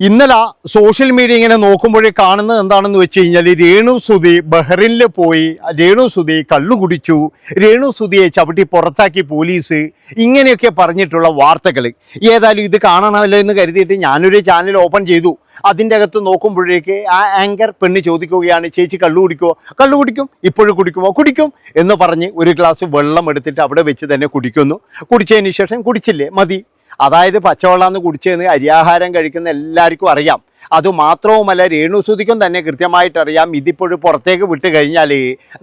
ഇന്നലെ social media ഇങ്ങനെ നോക്കുമ്പോഴേ കാണുന്നത് എന്താണെന്ന് വെച്ച് കഴിഞ്ഞാൽ രേണു സുധി ബഹ്റിനിൽ പോയി രേണു സുധി കള്ളു കുടിച്ചു, രേണു സുധിയെ ചവിട്ടി പുറത്താക്കി പോലീസ്, ഇങ്ങനെയൊക്കെ പറഞ്ഞിട്ടുള്ള വാർത്തകൾ. ഏതായാലും ഇത് കാണണമല്ലോ എന്ന് കരുതിയിട്ട് ഞാനൊരു ചാനൽ ഓപ്പൺ ചെയ്തു. അതിൻ്റെ അകത്ത് നോക്കുമ്പോഴേക്ക് ആ ആങ്കർ പെണ്ണ് ചോദിക്കുകയാണ്, ചേച്ചി കള്ളു കുടിക്കുമോ? കള്ളു കുടിക്കും. ഇപ്പോഴും കുടിക്കുമോ? കുടിക്കും എന്ന് പറഞ്ഞ് ഒരു ഗ്ലാസ് വെള്ളം എടുത്തിട്ട് അവിടെ വെച്ച് തന്നെ കുടിക്കുന്നു. കുടിച്ചതിന് ശേഷം കുടിച്ചില്ലേ മതി, അതായത് പച്ചവെള്ളാന്ന് കുടിച്ചതെന്ന് അരിയാഹാരം കഴിക്കുന്ന എല്ലാവർക്കും അറിയാം. അതുമാത്രവുമല്ല, രേണുസുധിക്കും തന്നെ കൃത്യമായിട്ടറിയാം ഇതിപ്പോഴും പുറത്തേക്ക് വിട്ട് കഴിഞ്ഞാൽ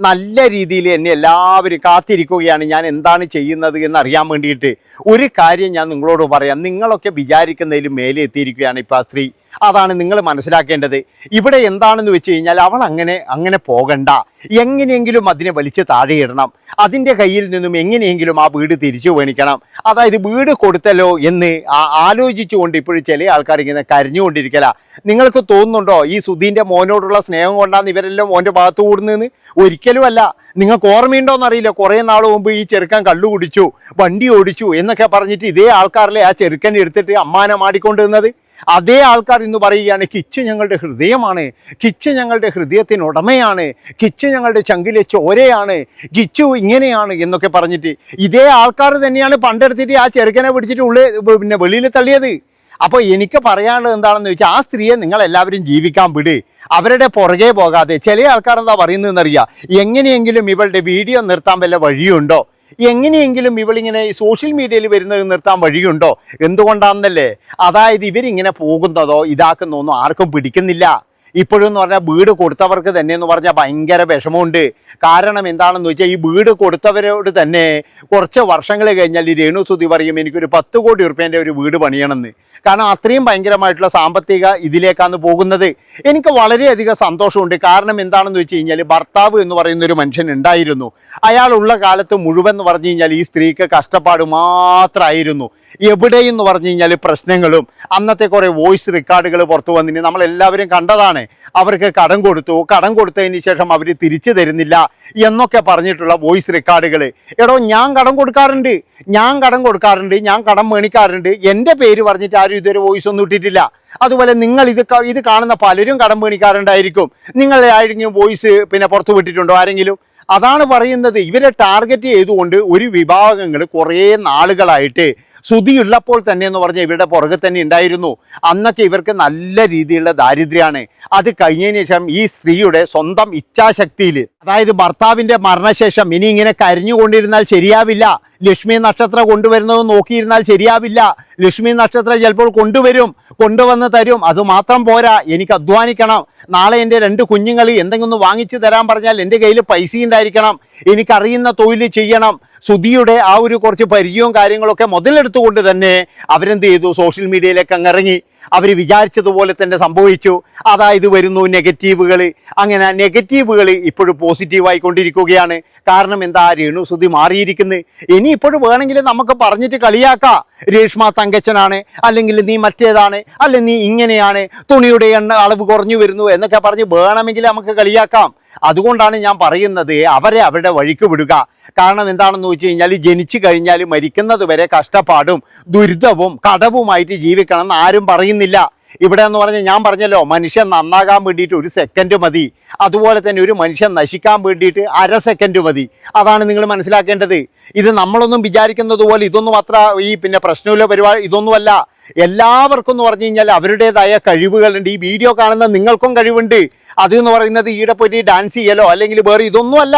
നല്ല രീതിയിൽ എന്നെ എല്ലാവരും കാത്തിരിക്കുകയാണ് ഞാൻ എന്താണ് ചെയ്യുന്നത് എന്നറിയാൻ വേണ്ടിയിട്ട്. ഒരു കാര്യം ഞാൻ നിങ്ങളോട് പറയാം, നിങ്ങളൊക്കെ വിചാരിക്കുന്നതിലും മേലെ എത്തിയിരിക്കുകയാണ് ഇപ്പോൾ ആ സ്ത്രീ. അതാണ് നിങ്ങൾ മനസ്സിലാക്കേണ്ടത്. ഇവിടെ എന്താണെന്ന് വെച്ച് കഴിഞ്ഞാൽ അവൾ അങ്ങനെ പോകണ്ട, എങ്ങനെയെങ്കിലും അതിനെ വലിച്ച് താഴെയിടണം, അതിൻ്റെ കയ്യിൽ നിന്നും എങ്ങനെയെങ്കിലും ആ വീട് തിരിച്ചു മേടിക്കണം. അതായത് വീട് കൊടുത്തല്ലോ എന്ന് ആലോചിച്ചുകൊണ്ട് ഇപ്പോഴും ചില ആൾക്കാർ ഇങ്ങനെ കരഞ്ഞുകൊണ്ടിരിക്കല. നിങ്ങൾക്ക് തോന്നുന്നുണ്ടോ ഈ സുധീൻ്റെ മോനോടുള്ള സ്നേഹം കൊണ്ടാണ് ഇവരെല്ലാം മോൻ്റെ ഭാഗത്ത് കൂടുന്നതെന്ന്? ഒരിക്കലും അല്ല. നിങ്ങൾക്ക് ഓർമ്മയുണ്ടോയെന്നറിയില്ല, കുറേ നാൾ മുമ്പ് ഈ ചെറുക്കൻ കള്ളു കുടിച്ചു, വണ്ടി ഓടിച്ചു എന്നൊക്കെ പറഞ്ഞിട്ട് ഇതേ ആൾക്കാരിലെ ആ ചെറുക്കൻ എടുത്തിട്ട് അമ്മാനം ആടിക്കൊണ്ടിരുന്നത്. അതേ ആൾക്കാർ ഇന്ന് പറയുകയാണ് കിച്ചു ഞങ്ങളുടെ ഹൃദയമാണ്, കിച്ചു ഞങ്ങളുടെ ഹൃദയത്തിനുടമയാണ്, കിച്ചു ഞങ്ങളുടെ ചങ്കിലെ ചോരയാണ്, കിച്ചു ഇങ്ങനെയാണ് എന്നൊക്കെ പറഞ്ഞിട്ട് ഇതേ ആൾക്കാർ തന്നെയാണ് പണ്ടെടുത്തിട്ട് ആ ചെറുക്കനെ പിടിച്ചിട്ട് വെളിയിൽ തള്ളിയത്. അപ്പോൾ എനിക്ക് പറയാനുള്ളത് എന്താണെന്ന് വെച്ചാൽ, ആ സ്ത്രീയെ നിങ്ങളെല്ലാവരും ജീവിക്കാൻ വിട്, അവരുടെ പുറകെ പോകാതെ. ചില ആൾക്കാർ എന്താ പറയുന്നതെന്നറിയാം, എങ്ങനെയെങ്കിലും ഇവളുടെ വീഡിയോ നിർത്താൻ വല്ല വഴിയുണ്ടോ, എങ്ങനെയെങ്കിലും ഇവളിങ്ങനെ സോഷ്യൽ മീഡിയയിൽ വരുന്നത് നിർത്താൻ വഴിയുണ്ടോ? എന്തുകൊണ്ടാണെന്നല്ലേ, അതായത് ഇവരിങ്ങനെ പോകുന്നതോ ഇതാക്കുന്നതൊന്നും ആർക്കും പിടിക്കുന്നില്ല. ഇപ്പോഴും എന്ന് പറഞ്ഞാൽ വീട് കൊടുത്തവർക്ക് തന്നെ എന്ന് പറഞ്ഞാൽ ഭയങ്കര വിഷമമുണ്ട്. കാരണം എന്താണെന്ന് വെച്ചാൽ, ഈ വീട് കൊടുത്തവരോട് തന്നെ കുറച്ച് വർഷങ്ങൾ കഴിഞ്ഞാൽ ഈ രേണു സുധി പറയും എനിക്കൊരു 10 കോടി റുപ്യേൻ്റെ ഒരു വീട് പണിയണമെന്ന്. കാരണം അത്രയും ഭയങ്കരമായിട്ടുള്ള സാമ്പത്തിക ഇതിലേക്കാണ് പോകുന്നത്. എനിക്ക് വളരെയധികം സന്തോഷമുണ്ട്. കാരണം എന്താണെന്ന് വെച്ച് കഴിഞ്ഞാൽ, ഭർത്താവ് എന്ന് പറയുന്നൊരു മനുഷ്യൻ ഉണ്ടായിരുന്നു. അയാളുള്ള കാലത്ത് മുഴുവൻ എന്ന് പറഞ്ഞു കഴിഞ്ഞാൽ ഈ സ്ത്രീക്ക് കഷ്ടപ്പാട് മാത്രമായിരുന്നു. എവിടെയെന്ന് പറഞ്ഞു കഴിഞ്ഞാൽ പ്രശ്നങ്ങളും. അന്നത്തെ കുറേ വോയിസ് റെക്കോർഡുകൾ പുറത്തു വന്നിട്ട് നമ്മളെല്ലാവരും കണ്ടതാണ്. അവർക്ക് കടം കൊടുത്തതിന് ശേഷം അവർ തിരിച്ചു തരുന്നില്ല എന്നൊക്കെ പറഞ്ഞിട്ടുള്ള വോയിസ് റെക്കോർഡുകൾ. എടോ, ഞാൻ കടം കൊടുക്കാറുണ്ട്, ഞാൻ കടം മേണിക്കാറുണ്ട്. എൻ്റെ പേര് പറഞ്ഞിട്ട് ആരും ഇതുവരെ വോയിസ് ഒന്നും ഇട്ടിട്ടില്ല. അതുപോലെ നിങ്ങൾ ഇത് കാണുന്ന പലരും കടം മേണിക്കാറുണ്ടായിരിക്കും. നിങ്ങളെ ആരെങ്കിലും വോയിസ് പുറത്തു വിട്ടിട്ടുണ്ടോ ആരെങ്കിലും? അതാണ് പറയുന്നത്. ഇവരെ ടാർഗറ്റ് ചെയ്തുകൊണ്ട് ഒരു വിഭാഗങ്ങൾ കുറേ നാളുകളായിട്ട് സുധിയുള്ളപ്പോൾ തന്നെ എന്ന് പറഞ്ഞാൽ ഇവരുടെ പുറകെ തന്നെ ഉണ്ടായിരുന്നു. അന്നൊക്കെ ഇവർക്ക് നല്ല രീതിയിലുള്ള ദാരിദ്ര്യമാണ്. അത് കഴിഞ്ഞതിന് ശേഷം ഈ സ്ത്രീയുടെ സ്വന്തം ഇച്ഛാശക്തിയിൽ, അതായത് ഭർത്താവിൻ്റെ മരണശേഷം ഇനി ഇങ്ങനെ കരഞ്ഞുകൊണ്ടിരുന്നാൽ ശരിയാവില്ല, ലക്ഷ്മി നക്ഷത്രം കൊണ്ടുവരുന്നത് നോക്കിയിരുന്നാൽ ശരിയാവില്ല. ലക്ഷ്മി നക്ഷത്രം ചിലപ്പോൾ കൊണ്ടുവന്ന് തരും. അതുമാത്രം പോരാ, എനിക്ക് അധ്വാനിക്കണം. നാളെ എൻ്റെ 2 കുഞ്ഞുങ്ങൾ എന്തെങ്കിലും വാങ്ങിച്ചു തരാൻ പറഞ്ഞാൽ എൻ്റെ കയ്യിൽ പൈസ ഉണ്ടായിരിക്കണം. എനിക്കറിയുന്ന തൊഴിൽ ചെയ്യണം. സുധിയുടെ ആ ഒരു കുറച്ച് പരിചയവും കാര്യങ്ങളൊക്കെ മുതലെടുത്തുകൊണ്ട് തന്നെ അവരെന്ത് ചെയ്തു, സോഷ്യൽ മീഡിയയിലേക്ക് അങ്ങ് ഇറങ്ങി. അവർ വിചാരിച്ചതുപോലെ തന്നെ സംഭവിച്ചു. അതായത് വരുന്നു നെഗറ്റീവുകൾ. അങ്ങനെ നെഗറ്റീവുകൾ ഇപ്പോഴും പോസിറ്റീവായിക്കൊണ്ടിരിക്കുകയാണ്. കാരണം എന്താ, രേണു സുധി മാറിയിരിക്കുന്നത്. ഇനി ഇപ്പോഴും വേണമെങ്കിൽ നമുക്ക് പറഞ്ഞിട്ട് കളിയാക്കാം, രേഷ്മ തങ്കച്ചനാണ്, അല്ലെങ്കിൽ നീ മറ്റേതാണ്, അല്ലെങ്കിൽ നീ ഇങ്ങനെയാണ്, തുണിയുടെ അളവ് കുറഞ്ഞു വരുന്നു എന്നൊക്കെ പറഞ്ഞ് വേണമെങ്കിൽ നമുക്ക് കളിയാക്കാം. അതുകൊണ്ടാണ് ഞാൻ പറയുന്നത്, അവരെ അവരുടെ വഴിക്ക് വിടുക. കാരണം എന്താണെന്ന് വെച്ച് കഴിഞ്ഞാൽ, ജനിച്ചു കഴിഞ്ഞാൽ മരിക്കുന്നത് വരെ കഷ്ടപ്പാടും ദുരിതവും കടവുമായിട്ട് ജീവിക്കണം എന്ന് ആരും പറയുന്നില്ല. ഇവിടെ എന്ന് പറഞ്ഞാൽ ഞാൻ പറഞ്ഞല്ലോ, മനുഷ്യൻ നന്നാകാൻ വേണ്ടിയിട്ട് 1 സെക്കൻഡ് മതി. അതുപോലെ തന്നെ ഒരു മനുഷ്യൻ നശിക്കാൻ വേണ്ടിയിട്ട് 1/2 സെക്കൻഡ് മതി. അതാണ് നിങ്ങൾ മനസ്സിലാക്കേണ്ടത്. ഇത് നമ്മളൊന്നും വിചാരിക്കുന്നത് പോലെ ഇതൊന്നും അത്ര ഈ പ്രശ്നമില്ല പരിപാടി ഇതൊന്നുമല്ല. എല്ലാവർക്കും എന്ന് പറഞ്ഞു കഴിഞ്ഞാൽ അവരുടേതായ കഴിവുകളുണ്ട്. ഈ വീഡിയോ കാണുന്ന നിങ്ങൾക്കും കഴിവുണ്ട്. അതെന്ന് പറയുന്നത് ഈടെ പോയിട്ട് ഡാൻസ് ചെയ്യലോ അല്ലെങ്കിൽ വേറെ ഇതൊന്നും അല്ല.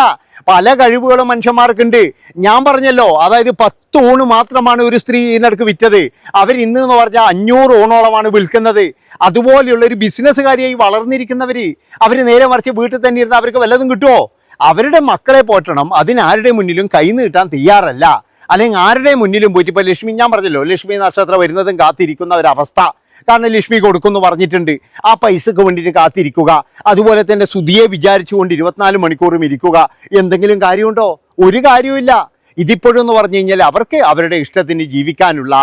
പല കഴിവുകളും മനുഷ്യന്മാർക്കുണ്ട്. ഞാൻ പറഞ്ഞല്ലോ, അതായത് 10 ഊണ് മാത്രമാണ് ഒരു സ്ത്രീ ഇതിനടുക്ക് വിറ്റത്. അവർ ഇന്ന് എന്ന് പറഞ്ഞാൽ 500 ഊണോളമാണ് വിൽക്കുന്നത്. അതുപോലെയുള്ള ഒരു ബിസിനസ്സുകാരിയായി വളർന്നിരിക്കുന്നവർ, അവർ നേരെ മറിച്ച് വീട്ടിൽ തന്നെ ഇരുന്ന് അവർക്ക് വല്ലതും കിട്ടുമോ? അവരുടെ മക്കളെ പോറ്റണം, അതിനാരുടെ മുന്നിലും കൈ നീട്ടാൻ തയ്യാറല്ല. അല്ലെങ്കിൽ ആരുടെ മുന്നിലും പോയിട്ട് ഇപ്പോൾ ലക്ഷ്മി, ഞാൻ പറഞ്ഞല്ലോ, ലക്ഷ്മി നക്ഷത്രം വരുന്നതും കാത്തിരിക്കുന്ന ഒരവസ്ഥ. കാരണം ലക്ഷ്മി കൊടുക്കുമെന്ന് പറഞ്ഞിട്ടുണ്ട്, ആ പൈസക്ക് വേണ്ടിയിട്ട് കാത്തിരിക്കുക. അതുപോലെ തന്നെ സുധിയെ വിചാരിച്ചുകൊണ്ട് 24 മണിക്കൂറും ഇരിക്കുക. എന്തെങ്കിലും കാര്യമുണ്ടോ? ഒരു കാര്യവുമില്ല. ഇതിപ്പോഴും എന്ന് പറഞ്ഞു കഴിഞ്ഞാൽ അവർക്ക് അവരുടെ ഇഷ്ടത്തിന് ജീവിക്കാനുള്ള,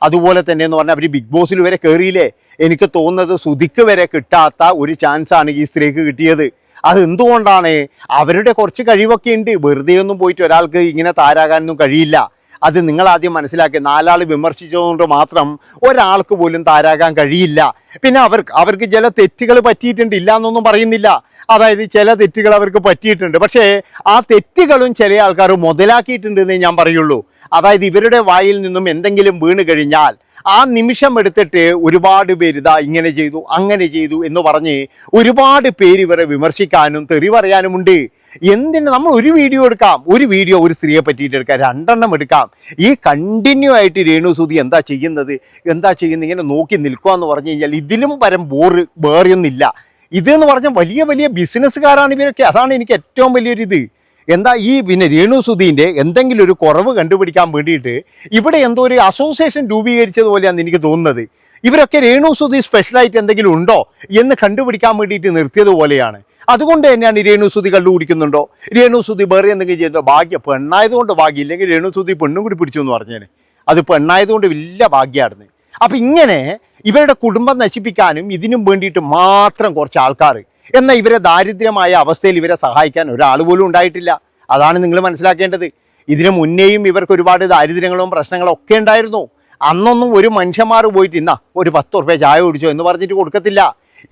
അതുപോലെ തന്നെ എന്ന് പറഞ്ഞാൽ അവർ ബിഗ് ബോസിൽ വരെ കയറിയില്ലേ. എനിക്ക് തോന്നുന്നത് സുധിക്ക് വരെ കിട്ടാത്ത ഒരു ചാൻസാണ് ഈ സ്ത്രീക്ക് കിട്ടിയത്. അത് എന്തുകൊണ്ടാണ്? അവരുടെ കുറച്ച് കഴിവൊക്കെ ഉണ്ട്. വെറുതെ ഒന്നും പോയിട്ട് ഒരാൾക്ക് ഇങ്ങനെ താരാകാനൊന്നും കഴിയില്ല. അത് നിങ്ങൾ ആദ്യം മനസ്സിലാക്കി. 4 ആൾ വിമർശിച്ചതുകൊണ്ട് മാത്രം ഒരാൾക്ക് പോലും താരാകാൻ കഴിയില്ല. പിന്നെ അവർക്ക് ചില തെറ്റുകൾ പറ്റിയിട്ടുണ്ട്, ഇല്ല എന്നൊന്നും പറയുന്നില്ല. അതായത് ചില തെറ്റുകൾ അവർക്ക് പറ്റിയിട്ടുണ്ട്. പക്ഷേ ആ തെറ്റുകളും ചില ആൾക്കാർ മുതലാക്കിയിട്ടുണ്ടെന്നേ ഞാൻ പറയുള്ളൂ. അതായത് ഇവരുടെ വായിൽ നിന്നും എന്തെങ്കിലും വീണ് കഴിഞ്ഞാൽ ആ നിമിഷം എടുത്തിട്ട് ഒരുപാട് പേര് ഇതാ ഇങ്ങനെ ചെയ്തു അങ്ങനെ ചെയ്തു എന്ന് പറഞ്ഞ് ഒരുപാട് പേര് ഇവരെ വിമർശിക്കാനും തെറി പറയാനുമുണ്ട്. എന്തിന് നമ്മൾ ഒരു വീഡിയോ എടുക്കാം, ഒരു സ്ത്രീയെ പറ്റിയിട്ട് എടുക്കാം, 2 എണ്ണം എടുക്കാം. ഈ കണ്ടിന്യൂ ആയിട്ട് രേണുസുതി എന്താ ചെയ്യുന്നത് ഇങ്ങനെ നോക്കി നിൽക്കുക എന്ന് പറഞ്ഞു കഴിഞ്ഞാൽ ഇതിലും പരം വേറെയൊന്നില്ല. ഇതെന്ന് പറഞ്ഞാൽ വലിയ വലിയ ബിസിനസ്സുകാരാണ് ഇവരൊക്കെ. അതാണ് എനിക്ക് ഏറ്റവും വലിയൊരിത്. എന്താ ഈ പിന്നെ രേണുസുധീൻ്റെ എന്തെങ്കിലും ഒരു കുറവ് കണ്ടുപിടിക്കാൻ വേണ്ടിയിട്ട് ഇവിടെ എന്തോ ഒരു അസോസിയേഷൻ രൂപീകരിച്ചതുപോലെയാണ് എനിക്ക് തോന്നുന്നത്. ഇവരൊക്കെ രേണുസുധി സ്പെഷ്യലായിട്ട് എന്തെങ്കിലും ഉണ്ടോ എന്ന് കണ്ടുപിടിക്കാൻ വേണ്ടിയിട്ട് നിർത്തിയതുപോലെയാണ്. അതുകൊണ്ട് തന്നെയാണ് രേണുസുധി കള്ളു കുടിക്കുന്നുണ്ടോ, രേണുസുധി വേറെ എന്തെങ്കിലും ചെയ്തോ, ഭാഗ്യം പെണ്ണായതുകൊണ്ട് ഭാഗ്യം, ഇല്ലെങ്കിൽ രേണുസുധി പെണ്ണും കൂടി പിടിച്ചു എന്ന് പറഞ്ഞേനെ. അത് പെണ്ണായതുകൊണ്ട് വലിയ ഭാഗ്യമായിരുന്നു. അപ്പം ഇങ്ങനെ ഇവരുടെ കുടുംബം നശിപ്പിക്കാനും ഇതിനും വേണ്ടിയിട്ട് മാത്രം കുറച്ച് ആൾക്കാർ, എന്നാൽ ഇവരെ ദാരിദ്ര്യമായ അവസ്ഥയിൽ ഇവരെ സഹായിക്കാൻ ഒരാൾ പോലും ഉണ്ടായിട്ടില്ല. അതാണ് നിങ്ങൾ മനസ്സിലാക്കേണ്ടത്. ഇതിനു മുന്നേയും ഇവർക്ക് ഒരുപാട് ദാരിദ്ര്യങ്ങളും പ്രശ്നങ്ങളും ഒക്കെ ഉണ്ടായിരുന്നു. അന്നൊന്നും ഒരു മനുഷ്യന്മാർ പോയിട്ട് ഇന്നാ ഒരു 10 ഉറുപ്പ്യ ചായ കുടിച്ചോ എന്ന് പറഞ്ഞിട്ട് കൊടുക്കത്തില്ല.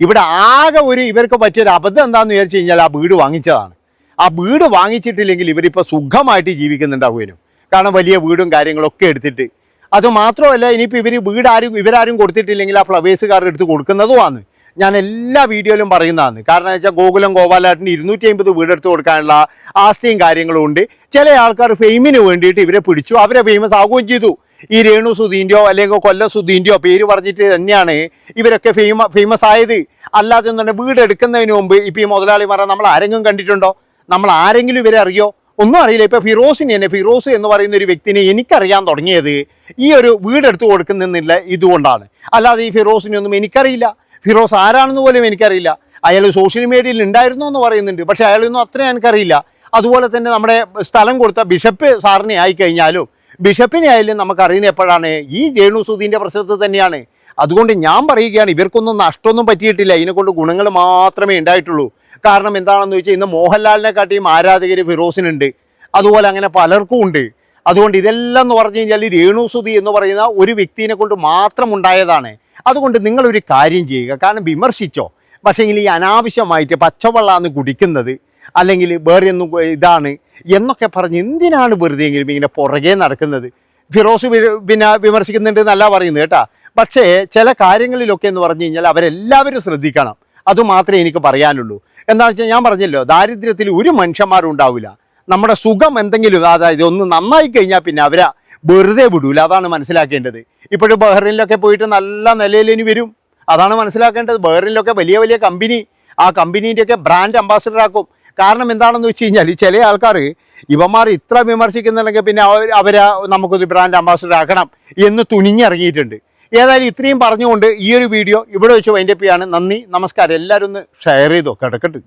ഇവിടെ ആകെ ഇവർക്ക് പറ്റിയൊരു അബദ്ധം എന്താണെന്ന് വിചാരിച്ചു കഴിഞ്ഞാൽ ആ വീട് വാങ്ങിച്ചതാണ്. ആ വീട് വാങ്ങിച്ചിട്ടില്ലെങ്കിൽ ഇവരിപ്പോൾ സുഖമായിട്ട് ജീവിക്കുന്നുണ്ടാവുമല്ലോ. കാരണം വലിയ വീടും കാര്യങ്ങളൊക്കെ എടുത്തിട്ട്. അതുമാത്രമല്ല, ഇനിയിപ്പോൾ ഇവരാരും കൊടുത്തിട്ടില്ലെങ്കിൽ ആ ഫ്ലവേഴ്സുകാരുടെ അടുത്ത് കൊടുക്കുന്നതുമാണ്. ഞാൻ എല്ലാ വീഡിയോയിലും പറയുന്നതാണ്. കാരണം എന്ന് വെച്ചാൽ ഗോകുലം ഗോപാലേട്ടന് 250 വീടെടുത്ത് കൊടുക്കാനുള്ള ആസ്തിയും കാര്യങ്ങളും ഉണ്ട്. ചില ആൾക്കാർ ഫെയിമിന് വേണ്ടിയിട്ട് ഇവരെ പിടിച്ചു, അവരെ ഫേമസ് ആവുകയും ചെയ്തു. ഈ രേണുസുധീൻ്റെയോ അല്ലെങ്കിൽ കൊല്ലസുധീൻ്റെയോ പേര് പറഞ്ഞിട്ട് തന്നെയാണ് ഇവരൊക്കെ ഫേമസ് ആയത്. അല്ലാതെ തന്നെ വീട് എടുക്കുന്നതിന് മുമ്പ് ഇപ്പം ഈ മുതലാളിമാരെ നമ്മൾ ആരെങ്കിലും കണ്ടിട്ടുണ്ടോ, നമ്മൾ ആരെങ്കിലും ഇവരെ അറിയോ? ഒന്നും അറിയില്ല. ഇപ്പോൾ ഫിറോസ് എന്ന് പറയുന്ന ഒരു വ്യക്തിനെ എനിക്കറിയാൻ തുടങ്ങിയത് ഈ ഒരു വീടെടുത്ത് കൊടുക്കുന്നില്ല ഇതുകൊണ്ടാണ്. അല്ലാതെ ഈ ഫിറോസിനെ ഒന്നും എനിക്കറിയില്ല. ഫിറോസ് ആരാണെന്ന് പോലും എനിക്കറിയില്ല. അയാൾ സോഷ്യൽ മീഡിയയിൽ ഉണ്ടായിരുന്നു എന്ന് പറയുന്നുണ്ട്, പക്ഷേ അയാളൊന്നും അത്രയും എനിക്കറിയില്ല. അതുപോലെ തന്നെ നമ്മുടെ സ്ഥലം കൊടുത്ത ബിഷപ്പ് സാറിനെ ആയിക്കഴിഞ്ഞാലും ബിഷപ്പിനെ ആയാലും നമുക്കറിയുന്ന എപ്പോഴാണ് ഈ രേണുസുധീൻ്റെ പ്രശ്നത്തിൽ തന്നെയാണ്. അതുകൊണ്ട് ഞാൻ പറയുകയാണ്, ഇവർക്കൊന്നും നഷ്ടമൊന്നും പറ്റിയിട്ടില്ല, ഇതിനെക്കൊണ്ട് ഗുണങ്ങൾ മാത്രമേ ഉണ്ടായിട്ടുള്ളൂ. കാരണം എന്താണെന്ന് വെച്ചാൽ ഇന്ന് മോഹൻലാലിനെ കാട്ടിയും ആരാധകർ ഫിറോസിനുണ്ട്, അതുപോലെ അങ്ങനെ പലർക്കും ഉണ്ട്. അതുകൊണ്ട് ഇതെല്ലാം എന്ന് പറഞ്ഞു കഴിഞ്ഞാൽ രേണുസുധി എന്ന് പറയുന്ന ഒരു വ്യക്തിനെ കൊണ്ട് മാത്രം ഉണ്ടായതാണ്. അതുകൊണ്ട് നിങ്ങളൊരു കാര്യം ചെയ്യുക, കാരണം വിമർശിച്ചോ, പക്ഷേങ്കിൽ ഈ അനാവശ്യമായിട്ട് പച്ചവെള്ളമാണ് കുടിക്കുന്നത് അല്ലെങ്കിൽ വേറെ ഒന്നും ഇതാണ് എന്നൊക്കെ പറഞ്ഞ് എന്തിനാണ് വെറുതെ എങ്കിലും ഇങ്ങനെ പുറകെ നടക്കുന്നത്? ഫിറോസ് പിന്നെ വിമർശിക്കുന്നുണ്ട് എന്നല്ല പറയുന്നത് കേട്ടാ. പക്ഷേ ചില കാര്യങ്ങളിലൊക്കെ എന്ന് പറഞ്ഞു കഴിഞ്ഞാൽ അവരെല്ലാവരും ശ്രദ്ധിക്കണം. അതുമാത്രമേ എനിക്ക് പറയാനുള്ളൂ. എന്താണെന്ന് വെച്ചാൽ ഞാൻ പറഞ്ഞല്ലോ, ദാരിദ്ര്യത്തിൽ ഒരു മനുഷ്യന്മാരും ഉണ്ടാവില്ല. നമ്മുടെ സുഖം എന്തെങ്കിലും, അതായത് ഒന്ന് നന്നായി കഴിഞ്ഞാൽ പിന്നെ അവരെ വെറുതെ വിടൂല. അതാണ് മനസ്സിലാക്കേണ്ടത്. ഇപ്പോഴും ബഹ്റിനിലൊക്കെ പോയിട്ട് നല്ല നിലയിൽ ഇനി വരും. അതാണ് മനസ്സിലാക്കേണ്ടത്. ബഹ്റിനിലൊക്കെ വലിയ വലിയ കമ്പനി, ആ കമ്പനീൻ്റെയൊക്കെ ബ്രാൻഡ് അംബാസിഡർ ആക്കും. കാരണം എന്താണെന്ന് വെച്ച് കഴിഞ്ഞാൽ ചില ആൾക്കാർ ഇവന്മാർ ഇത്ര വിമർശിക്കുന്നുണ്ടെങ്കിൽ പിന്നെ അവരെ നമുക്കൊരു ബ്രാൻഡ് അംബാസിഡർ ആക്കണം എന്ന് തുനിഞ്ഞിറങ്ങിയിട്ടുണ്ട്. ഏതായാലും ഇത്രയും പറഞ്ഞുകൊണ്ട് ഈ ഒരു വീഡിയോ ഇവിടെ വെച്ച് വൈൻഡപ്പ് ചെയ്യാണ്. നന്ദി, നമസ്കാരം. എല്ലാവരും ഒന്ന് ഷെയർ ചെയ്തോ, കിടക്കട്ടെ.